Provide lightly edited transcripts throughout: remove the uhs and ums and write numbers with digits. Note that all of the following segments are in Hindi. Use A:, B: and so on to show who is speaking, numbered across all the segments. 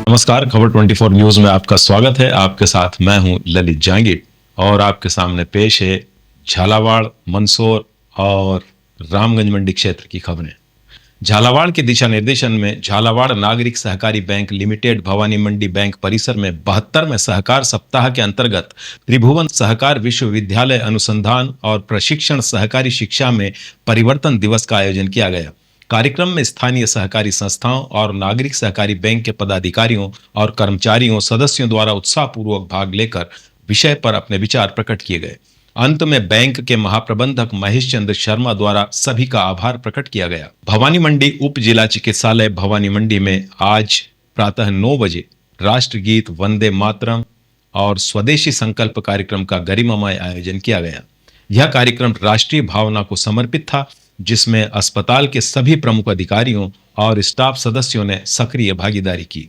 A: नमस्कार, खबर 24 न्यूज में आपका स्वागत है। आपके साथ मैं हूं ललित जांगीर और आपके सामने पेश है झालावाड़, मंदसौर और रामगंज मंडी क्षेत्र की खबरें। झालावाड़ के दिशा निर्देशन में झालावाड़ नागरिक सहकारी बैंक लिमिटेड भवानी मंडी बैंक परिसर में 72वें सहकार सप्ताह के अंतर्गत त्रिभुवन सहकार विश्वविद्यालय अनुसंधान और प्रशिक्षण सहकारी शिक्षा में परिवर्तन दिवस का आयोजन किया गया। कार्यक्रम में स्थानीय सहकारी संस्थाओं और नागरिक सहकारी बैंक के पदाधिकारियों और कर्मचारियों सदस्यों द्वारा उत्साहपूर्वक भाग लेकर विषय पर अपने विचार प्रकट किए गए। अंत में बैंक के महाप्रबंधक महेश चंद्र शर्मा द्वारा सभी का आभार प्रकट किया गया। भवानी मंडी उप जिला चिकित्सालय भवानी मंडी में आज प्रातः 9 बजे राष्ट्रगीत, वंदे मातरम और स्वदेशी संकल्प कार्यक्रम का गरिमामय आयोजन किया गया। यह कार्यक्रम राष्ट्रीय भावना को समर्पित था, जिसमें अस्पताल के सभी प्रमुख अधिकारियों और स्टाफ सदस्यों ने सक्रिय भागीदारी की।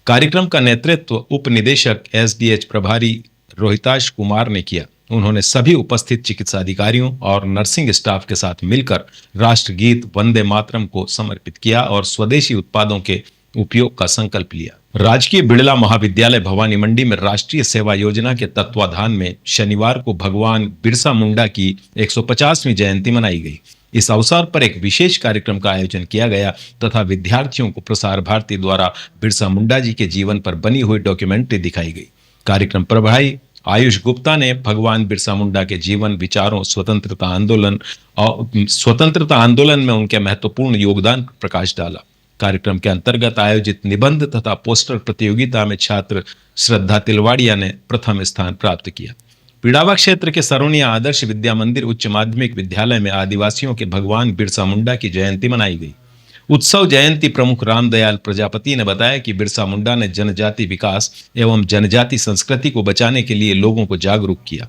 A: कार्यक्रम का नेतृत्व उप निदेशक एसडीएच प्रभारी रोहिताश कुमार ने किया। उन्होंने सभी उपस्थित चिकित्सा अधिकारियों और नर्सिंग स्टाफ के साथ मिलकर राष्ट्रगीत, वंदे मातरम को समर्पित किया और स्वदेशी उत्पादों के उपयोग का संकल्प लिया। राजकीय बिड़ला महाविद्यालय भवानी मंडी में राष्ट्रीय सेवा योजना के तत्वाधान में शनिवार को भगवान बिरसा मुंडा की 150वीं जयंती मनाई गई। इस अवसर पर एक विशेष कार्यक्रम का आयोजन किया गया तथा विद्यार्थियों को प्रसार भारती द्वारा बिरसा मुंडा जी के जीवन पर बनी हुई डॉक्यूमेंट्री दिखाई गई। कार्यक्रम प्रभारी आयुष गुप्ता ने भगवान बिरसा मुंडा के जीवन, विचारों, स्वतंत्रता आंदोलन में उनके महत्वपूर्ण योगदान पर प्रकाश डाला। कार्यक्रम के अंतर्गत आयोजित निबंध तथा पोस्टर प्रतियोगिता में छात्र श्रद्धा तिलवाड़िया ने प्रथम स्थान प्राप्त किया। पिड़ावा क्षेत्र के सरोनिया आदर्श विद्या मंदिर उच्च माध्यमिक विद्यालय में आदिवासियों के भगवान बिरसा मुंडा की जयंती मनाई गई। उत्सव जयंती प्रमुख रामदयाल प्रजापति ने बताया कि बिरसा मुंडा ने जनजाति विकास एवं जनजाति संस्कृति को बचाने के लिए लोगों को जागरूक किया,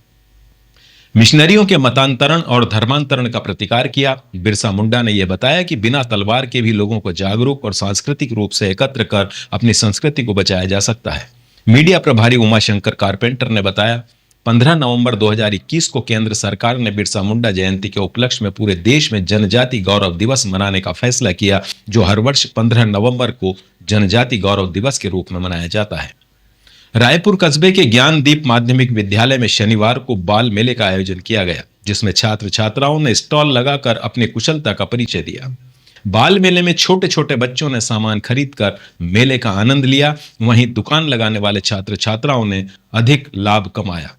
A: मिशनरियों के मतांतरण और धर्मांतरण का प्रतिकार किया। बिरसा मुंडा ने यह बताया कि बिना तलवार के भी लोगों को जागरूक और सांस्कृतिक रूप से एकत्र कर अपनी संस्कृति को बचाया जा सकता है। मीडिया प्रभारी उमाशंकर कारपेंटर ने बताया, 15 नवंबर 2021 को केंद्र सरकार ने बिरसा मुंडा जयंती के उपलक्ष्य में पूरे देश में जनजाति गौरव दिवस मनाने का फैसला किया, जो हर वर्ष 15 नवंबर को जनजाति गौरव दिवस के रूप में मनाया जाता है। रायपुर कस्बे के ज्ञानदीप माध्यमिक विद्यालय में शनिवार को बाल मेले का आयोजन किया गया, जिसमें छात्र छात्राओं ने स्टॉल लगाकर अपनी कुशलता का परिचय दिया। बाल मेले में छोटे छोटे बच्चों ने सामान खरीदकर मेले का आनंद लिया, वहीं दुकान लगाने वाले छात्र छात्राओं ने अधिक लाभ कमाया।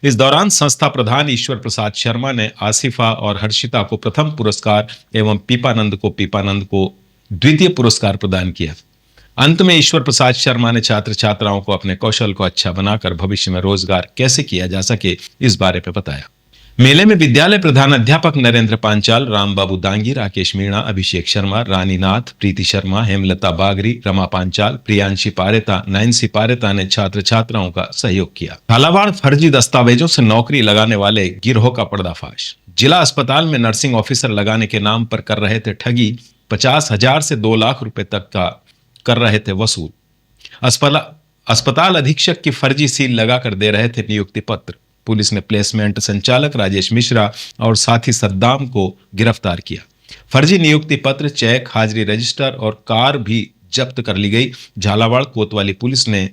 A: इस दौरान संस्था प्रधान ईश्वर प्रसाद शर्मा ने आसिफा और हर्षिता को प्रथम पुरस्कार एवं पीपानंद को द्वितीय पुरस्कार प्रदान किया। अंत में ईश्वर प्रसाद शर्मा ने छात्र छात्राओं को अपने कौशल को अच्छा बनाकर भविष्य में रोजगार कैसे किया जा सके, इस बारे में बताया। मेले में विद्यालय प्रधान अध्यापक नरेंद्र पांचाल, रामबाबू दांगी, राकेश मीणा, अभिषेक शर्मा, रानी नाथ, प्रीति शर्मा, हेमलता बागरी, रमा पांचाल, प्रियांशी पारेता, नैन्सी पारेता ने छात्र छात्राओं का सहयोग किया। झालावाड़ फर्जी दस्तावेजों से नौकरी लगाने वाले गिरोह का पर्दाफाश। जिला अस्पताल में नर्सिंग ऑफिसर लगाने के नाम पर कर रहे थे ठगी, 50,000 से 2 लाख रुपए तक का कर रहे थे वसूल। अस्पताल अधीक्षक की फर्जी सील लगाकर दे रहे थे नियुक्ति पत्र। पुलिस ने प्लेसमेंट संचालक राजेश मिश्रा और साथी सद्दाम को गिरफ्तार किया। फर्जी नियुक्ति पत्र, चेक, हाजिरी रजिस्टर और कार भी जब्त कर ली गई। झालावाड़ कोतवाली पुलिस ने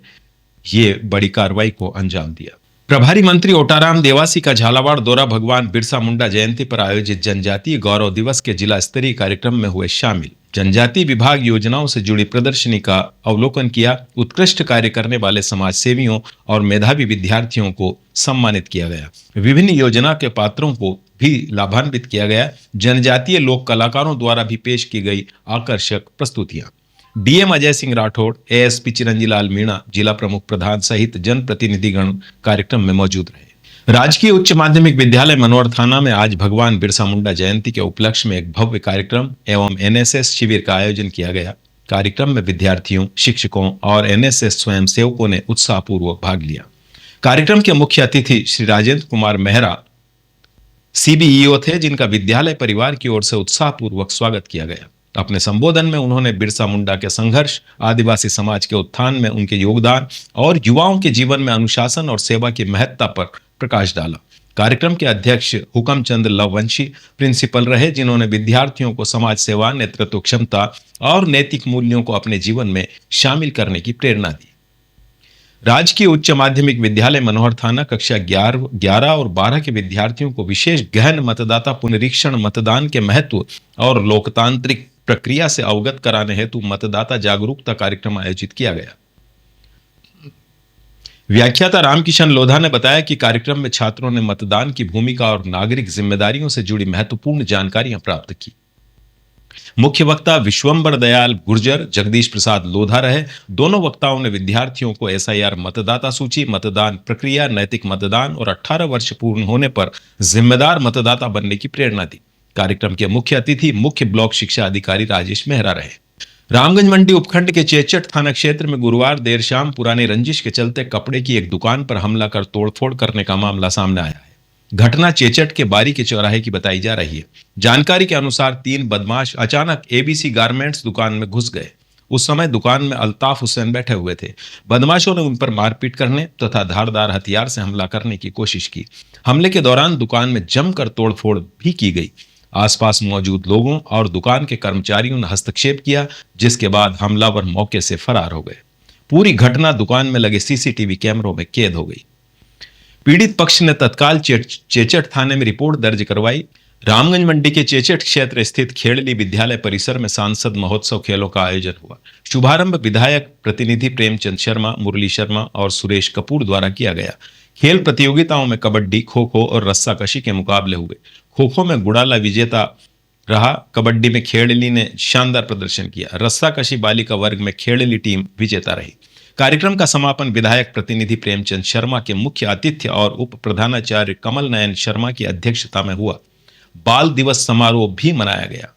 A: ये बड़ी कार्रवाई को अंजाम दिया। प्रभारी मंत्री ओटाराम देवासी का झालावाड़ दौरा भगवान बिरसा मुंडा जयंती पर आयोजित जनजातीय गौरव दिवस के जिला स्तरीय कार्यक्रम में हुए शामिल। जनजातीय विभाग योजनाओं से जुड़ी प्रदर्शनी का अवलोकन किया। उत्कृष्ट कार्य करने वाले समाज सेवियों और मेधावी विद्यार्थियों को सम्मानित किया गया। विभिन्न योजना के पात्रों को भी लाभान्वित किया गया। जनजातीय लोक कलाकारों द्वारा भी पेश की गई आकर्षक प्रस्तुतियां। डीएम अजय सिंह राठौड़, एएसपी चिरंजीलाल मीणा, जिला प्रमुख प्रधान सहित जनप्रतिनिधिगण कार्यक्रम में मौजूद रहे। राजकीय उच्च माध्यमिक विद्यालय मनोर थाना में आज भगवान बिरसा मुंडा जयंती के उपलक्ष्य में एक भव्य कार्यक्रम एवं एनएसएस शिविर का आयोजन किया गया। कार्यक्रम में विद्यार्थियों, शिक्षकों और एनएसएस स्वयंसेवकों ने उत्साहपूर्वक भाग लिया। कार्यक्रम के मुख्य अतिथि श्री राजेंद्र कुमार मेहरा सीबीईओ थे, जिनका विद्यालय परिवार की ओर से उत्साहपूर्वक स्वागत किया गया। अपने संबोधन में उन्होंने बिरसा मुंडा के संघर्ष, आदिवासी समाज के उत्थान में उनके योगदान और युवाओं के जीवन में अनुशासन और सेवा की महत्ता पर प्रकाश डाला। कार्यक्रम के अध्यक्ष हुकमचंद लववंशी प्रिंसिपल रहे, जिन्होंने विद्यार्थियों को समाज सेवा, नेतृत्व क्षमता और नैतिक मूल्यों को अपने जीवन में शामिल करने की प्रेरणा दी। राजकीय उच्च माध्यमिक विद्यालय मनोहर थाना कक्षा 11 और 12 के विद्यार्थियों को विशेष गहन मतदाता पुनरीक्षण, मतदान के महत्व और लोकतांत्रिक प्रक्रिया से अवगत कराने हेतु मतदाता जागरूकता कार्यक्रम आयोजित किया गया। व्याख्याता रामकिशन लोधा ने बताया कि कार्यक्रम में छात्रों ने मतदान की भूमिका और नागरिक जिम्मेदारियों से जुड़ी महत्वपूर्ण जानकारियां प्राप्त की। मुख्य वक्ता विश्वंबर दयाल गुर्जर, जगदीश प्रसाद लोधा रहे। दोनों वक्ताओं ने विद्यार्थियों को एसआईआर, मतदाता सूची, मतदान प्रक्रिया, नैतिक मतदान और 18 वर्ष पूर्ण होने पर जिम्मेदार मतदाता बनने की प्रेरणा दी। कार्यक्रम के मुख्य अतिथि मुख्य ब्लॉक शिक्षा अधिकारी राजेश मेहरा रहे। रामगंज मंडी उपखंड के चेचट थाना क्षेत्र में गुरुवार देर शाम पुरानी रंजिश के चलते कपड़े की एक दुकान पर हमला कर तोड़फोड़ करने का मामला सामने आया है। घटना चेचट के बारी के चौराहे की बताई जा रही है। जानकारी के अनुसार 3 बदमाश अचानक एबीसी गारमेंट्स दुकान में घुस गए। उस समय दुकान में अल्ताफ हुसैन बैठे हुए थे। बदमाशों ने उन पर मारपीट करने तथा धारदार हथियार से हमला करने की कोशिश की। हमले के दौरान दुकान में जमकर तोड़फोड़ भी की गई। आसपास मौजूद लोगों और दुकान के कर्मचारियों ने हस्तक्षेप किया, जिसके बाद हमलावर मौके से फरार हो गए। पूरी घटना दुकान में लगे सीसीटीवी कैमरों में कैद हो गई। पीड़ित पक्ष ने तत्काल चेचट थाने में रिपोर्ट दर्ज करवाई। रामगंज मंडी के चेचट क्षेत्र स्थित खेड़ली विद्यालय परिसर में सांसद महोत्सव खेलों का आयोजन हुआ। शुभारंभ विधायक प्रतिनिधि प्रेमचंद शर्मा, मुरली शर्मा और सुरेश कपूर द्वारा किया गया। खेल प्रतियोगिताओं में कबड्डी, खो खो और रस्साकशी के मुकाबले हुए। खो खो में गुड़ाला विजेता रहा। कबड्डी में खेड़ली ने शानदार प्रदर्शन किया। रस्साकशी बालिका वर्ग में खेड़ली टीम विजेता रही। कार्यक्रम का समापन विधायक प्रतिनिधि प्रेमचंद शर्मा के मुख्य आतिथ्य और उप प्रधानाचार्य कमल नयन शर्मा की अध्यक्षता में हुआ। बाल दिवस समारोह भी मनाया गया।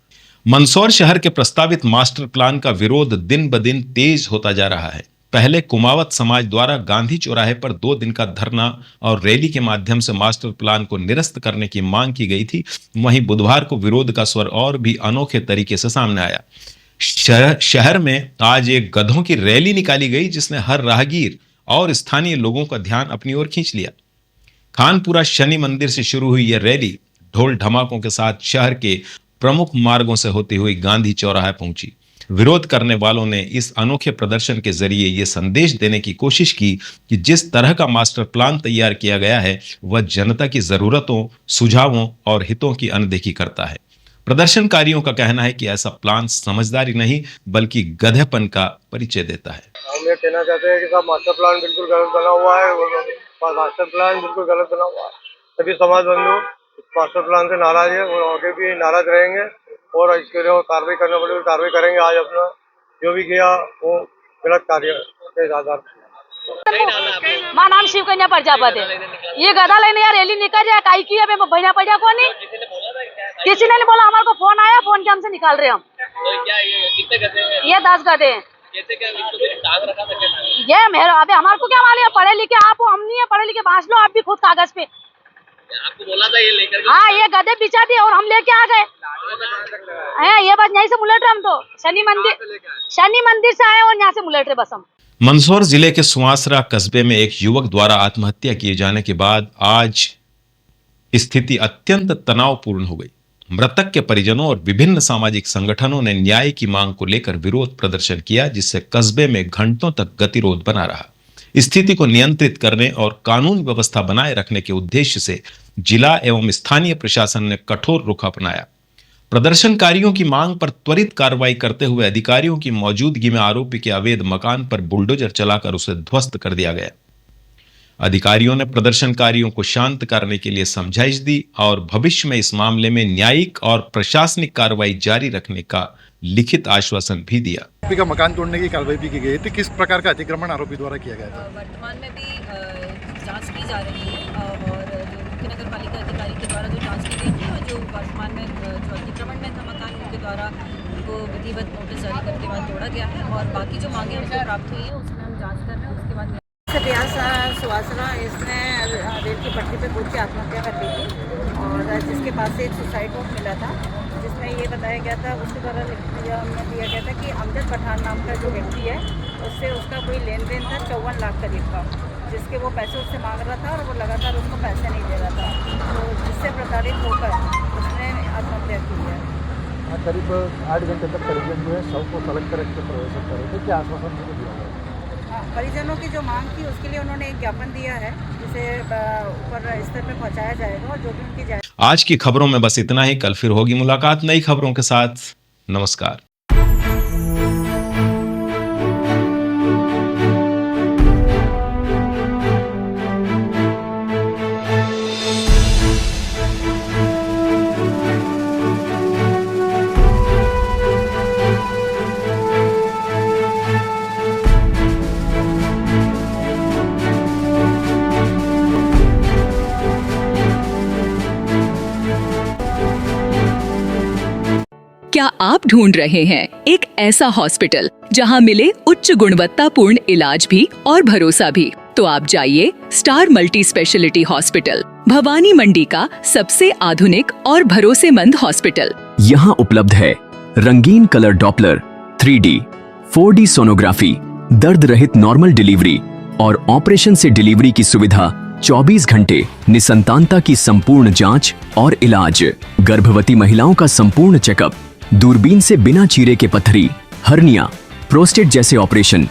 A: मंदसौर शहर के प्रस्तावित मास्टर प्लान का विरोध दिन ब दिन तेज होता जा रहा है। पहले कुमावत समाज द्वारा गांधी चौराहे पर 2 दिन का धरना और रैली के माध्यम से मास्टर प्लान को निरस्त करने की मांग की गई थी। वहीं बुधवार को विरोध का स्वर और भी अनोखे तरीके से सामने आया। शहर में आज एक गधों की रैली निकाली गई, जिसने हर राहगीर और स्थानीय लोगों का ध्यान अपनी ओर खींच लिया। खानपुरा शनि मंदिर से शुरू हुई यह रैली ढोल ढमाकों के साथ शहर के प्रमुख मार्गों से होती हुई गांधी चौराहे पहुंची। विरोध करने वालों ने इस अनोखे प्रदर्शन के जरिए यह संदेश देने की कोशिश की कि जिस तरह का मास्टर प्लान तैयार किया गया है वह जनता की जरूरतों, सुझावों और हितों की अनदेखी करता है। प्रदर्शनकारियों का कहना है कि ऐसा प्लान समझदारी नहीं बल्कि गधेपन का परिचय देता है।
B: हम ये कहना चाहते हैं कि साहब मास्टर प्लान बिल्कुल गलत बना हुआ है। मास्टर प्लान बिल्कुल गलत बना हुआ है। सभी समाज बंधु मास्टर प्लान से नाराज है और आगे भी नाराज रहेंगे और इसके लिए कार्रवाई करने वाले कार्रवाई करेंगे। आज अपना जो भी किया वो गलत कार्य के आधार पर।
C: मां नाम शिव कन्या प्रजापति। ये गधा लेने यार रैली निकल जाए काई की है भैया पड़ा को नहीं, किसी ने नहीं बोला। हमारे को फोन आया, फोन के हमसे निकाल रहे हम।
B: तो क्या ये कितने गधे हैं?
C: ये 10 गधे हैं।
B: कैसे क्या टांग रखा था?
C: ये मेरे अबे हमारे को क्या मालूम, पढ़े लिखे आप हो, हम नहीं है पढ़े लिखे। बांस लो आप भी खुद कागज पे।
B: आपको बोला था ये लेकर?
C: हाँ, ये गधे बिछा दिए और हम लेके आ गए। ये बस यहीं से मुलट रहे हम तो। शनि मंदिर से आए और यहाँ से मुलट रहे बस हम।
A: मंदसौर जिले के सुवासरा कस्बे में एक युवक द्वारा आत्महत्या किए जाने के बाद आज स्थिति अत्यंत तनावपूर्ण हो गई। मृतक के परिजनों और विभिन्न सामाजिक संगठनों ने न्याय की मांग को लेकर विरोध प्रदर्शन किया, जिससे कस्बे में घंटों तक गतिरोध बना रहा। स्थिति को नियंत्रित करने और कानून व्यवस्था बनाए रखने के उद्देश्य से जिला एवं स्थानीय प्रशासन ने कठोर रुख अपनाया। प्रदर्शनकारियों की मांग पर त्वरित कार्रवाई करते हुए अधिकारियों की मौजूदगी में आरोपी के अवैध मकान पर बुलडोजर चलाकर उसे ध्वस्त कर दिया गया। अधिकारियों ने प्रदर्शनकारियों को शांत करने के लिए समझाइश दी और भविष्य में इस मामले में न्यायिक और प्रशासनिक कार्रवाई जारी रखने का लिखित आश्वासन भी दिया।
D: आरोपी का मकान तोड़ने की कार्रवाई भी की गई थी। किस प्रकार का अतिक्रमण आरोपी द्वारा किया गया था?
E: वर्तमान में भी जांच की जा रही है और जो मुख्य नगर पालिका अधिकारी के द्वारा जो जांच की गई थी और जो वर्तमान में जो अतिक्रमण में था मकान, उनके द्वारा उनको विधिवत नोटिस जारी करके बाद तोड़ा गया है और बाकी जो मांगे हमको प्राप्त हुई है उसमें हम जाँच कर रहे हैं। उसके बाद सुवासना इसने रेल की पटरी पे कूद के आत्महत्या कर ली थी और जिसके पास से एक सुसाइड नोट मिला था, जिसमें ये बताया गया था, उसके द्वारा दिया गया था कि अमजद पठान नाम का जो व्यक्ति है उससे उसका कोई लेन देन था 54 लाख करीब का। जिसके वो पैसे उससे मांग रहा था और वो लगातार उसको पैसे नहीं दे रहा था, तो जिससे प्रताड़ित होकर उसने आत्महत्या की है।
D: करीब 8 घंटे तक परिजन जो है शव को सड़क पर रख के प्रदर्शन कर रहे थे, क्या आश्वासन उनको दिया गया?
E: हाँ, परिजनों की जो मांग थी उसके लिए उन्होंने एक ज्ञापन दिया है, जिसे ऊपर स्तर पे पहुंचाया जाएगा और जो भी उनकी जाए।
A: आज की खबरों में बस इतना ही। कल फिर होगी मुलाकात नई खबरों के साथ। नमस्कार।
F: क्या आप ढूंढ रहे हैं एक ऐसा हॉस्पिटल जहां मिले उच्च गुणवत्तापूर्ण इलाज भी और भरोसा भी? तो आप जाइए star multi speciality hospital, Bhawani Mandi का सबसे आधुनिक और भरोसेमंद हॉस्पिटल।
G: यहाँ उपलब्ध है रंगीन colour Doppler, 3D, 4D sonography, दर्द रहित नॉर्मल डिलीवरी और ऑपरेशन से डिलीवरी की सुविधा, 24 घंटे निसंतानता की संपूर्ण जांच और इलाज, गर्भवती महिलाओं का संपूर्ण चेकअप, दूरबीन से बिना चीरे के पथरी, हर्निया, प्रोस्टेट जैसे ऑपरेशन,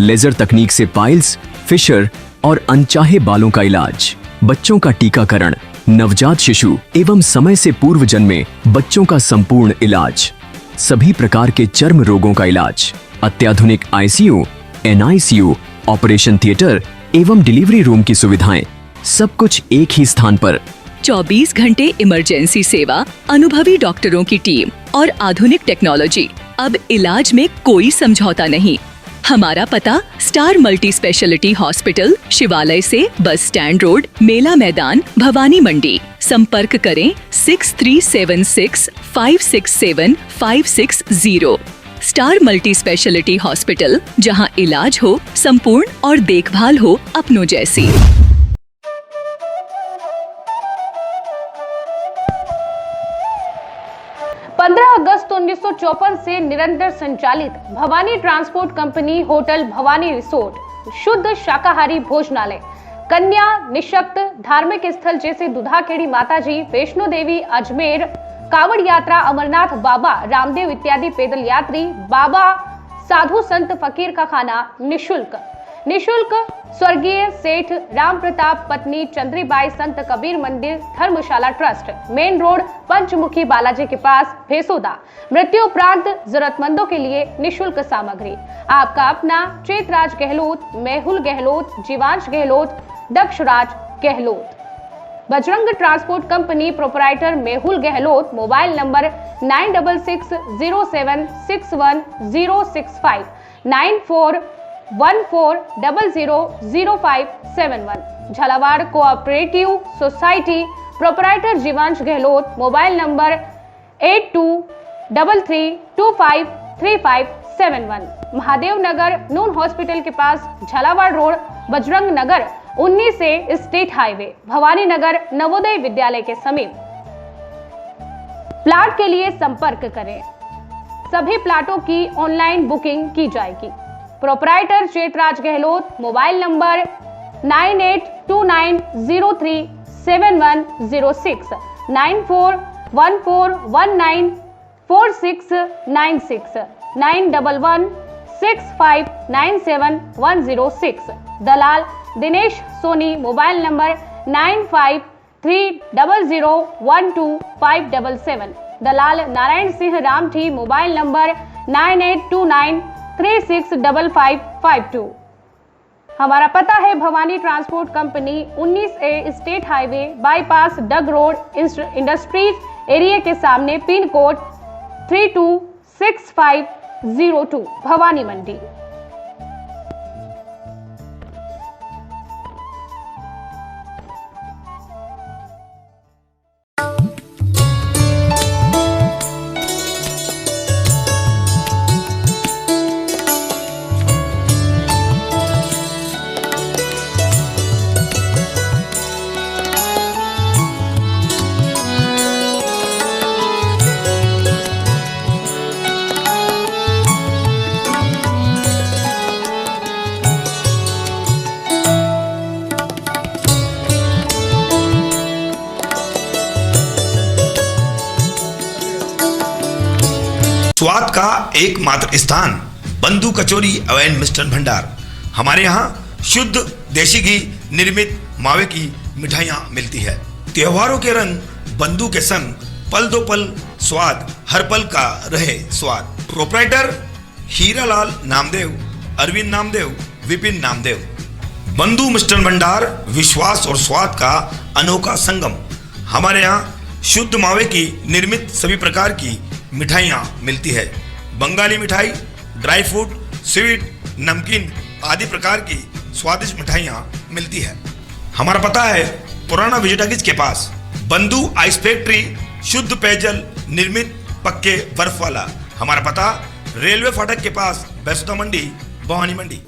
G: लेजर तकनीक से पाइल्स, फिशर और अनचाहे बालों का इलाज, बच्चों का टीकाकरण, नवजात शिशु एवं समय से पूर्व जन्मे बच्चों का संपूर्ण इलाज, सभी प्रकार के चर्म रोगों का इलाज, अत्याधुनिक ICU, NICU, ऑपरेशन थिएटर एवं डिलीवरी रूम की सुविधाएं, सब कुछ एक ही स्थान पर।
F: 24 घंटे इमरजेंसी सेवा, अनुभवी डॉक्टरों की टीम और आधुनिक टेक्नोलॉजी। अब इलाज में कोई समझौता नहीं। हमारा पता स्टार मल्टी स्पेशलिटी हॉस्पिटल, शिवालय से बस स्टैंड रोड, मेला मैदान, भवानी मंडी। संपर्क करें 6376567560। स्टार मल्टी स्पेशलिटी हॉस्पिटल, जहां इलाज हो संपूर्ण और देखभाल हो अपनों जैसी।
H: 15 अगस्त 1954 से निरंतर संचालित Bhavani transport company hotel Bhavani resort, शुद्ध शाकाहारी भोजनालय, कन्या निशक्त धार्मिक स्थल जैसे दुधाखेड़ी माताजी, वैष्णो देवी, अजमेर, कावड़ यात्रा, अमरनाथ बाबा, रामदेव इत्यादि पैदल यात्री, बाबा, साधु संत फकीर का खाना निशुल्क स्वर्गीय सेठ राम प्रताप पत्नी चंद्रीबाई संत कबीर मंदिर धर्मशाला ट्रस्ट, मेन रोड, पंचमुखी बालाजी के पास, भेसोदा। मृत्यु उपरांत जरूरतमंदों के लिए निशुल्क सामग्री। आपका अपना Chetraj Gehlot, Mehul Gehlot, Jeevansh Gehlot, Dakshraj Gehlot. Bajrang transport company proprietor Mehul Gehlot, mobile number 9660761065, 9414000571। Jhalawar cooperative society proprietor Jeevansh Gehlot, mobile number 8233253571। Mahadev Nagar नून हॉस्पिटल के पास, झालावाड़ रोड, बजरंग नगर 19 से स्टेट हाईवे, भवानी नगर नवोदय विद्यालय के समीप। प्लाट के लिए संपर्क करें। सभी प्लाटों की ऑनलाइन बुकिंग की जाएगी। Proprietor Chetraj Gehlot, mobile number 9829037106, 9414194696, 9116597106। दलाल दिनेश सोनी, मोबाइल नंबर 9530012577। दलाल नारायण सिंह रामठी, मोबाइल नंबर 9829365552। हमारा पता है Bhawani transport company 19A state highway bypass Dag road, industries area के सामने, पिन कोड 326502, भवानी मंडी।
I: का एकमात्र स्थान बंधु कचौरी एवं मिष्ठान भंडार। हमारे यहाँ शुद्ध देशी घी निर्मित मावे की मिठाइयाँ मिलती है। त्योहारों के रंग बंधु के संग पल दो पल स्वाद, हर पल का रहे स्वाद। प्रोप्राइटर हीरालाल नामदेव, अरविंद नामदेव, विपिन नामदेव। बंधु मिष्ठान भंडार विश्वास और स्वाद का अनोखा संगम। हमारे यहाँ शुद्ध मावे की निर्मित सभी प्रकार की मिठाइयाँ मिलती है। बंगाली मिठाई, ड्राई फ्रूट, स्वीट, नमकीन आदि प्रकार की स्वादिष्ट मिठाइयाँ मिलती है। हमारा पता है पुराना विजयटागिज के पास। बंधु आइस फैक्ट्री, शुद्ध पेयजल निर्मित पक्के बर्फ वाला। हमारा पता रेलवे फाटक के पास, बैसुदा मंडी, भवानी मंडी।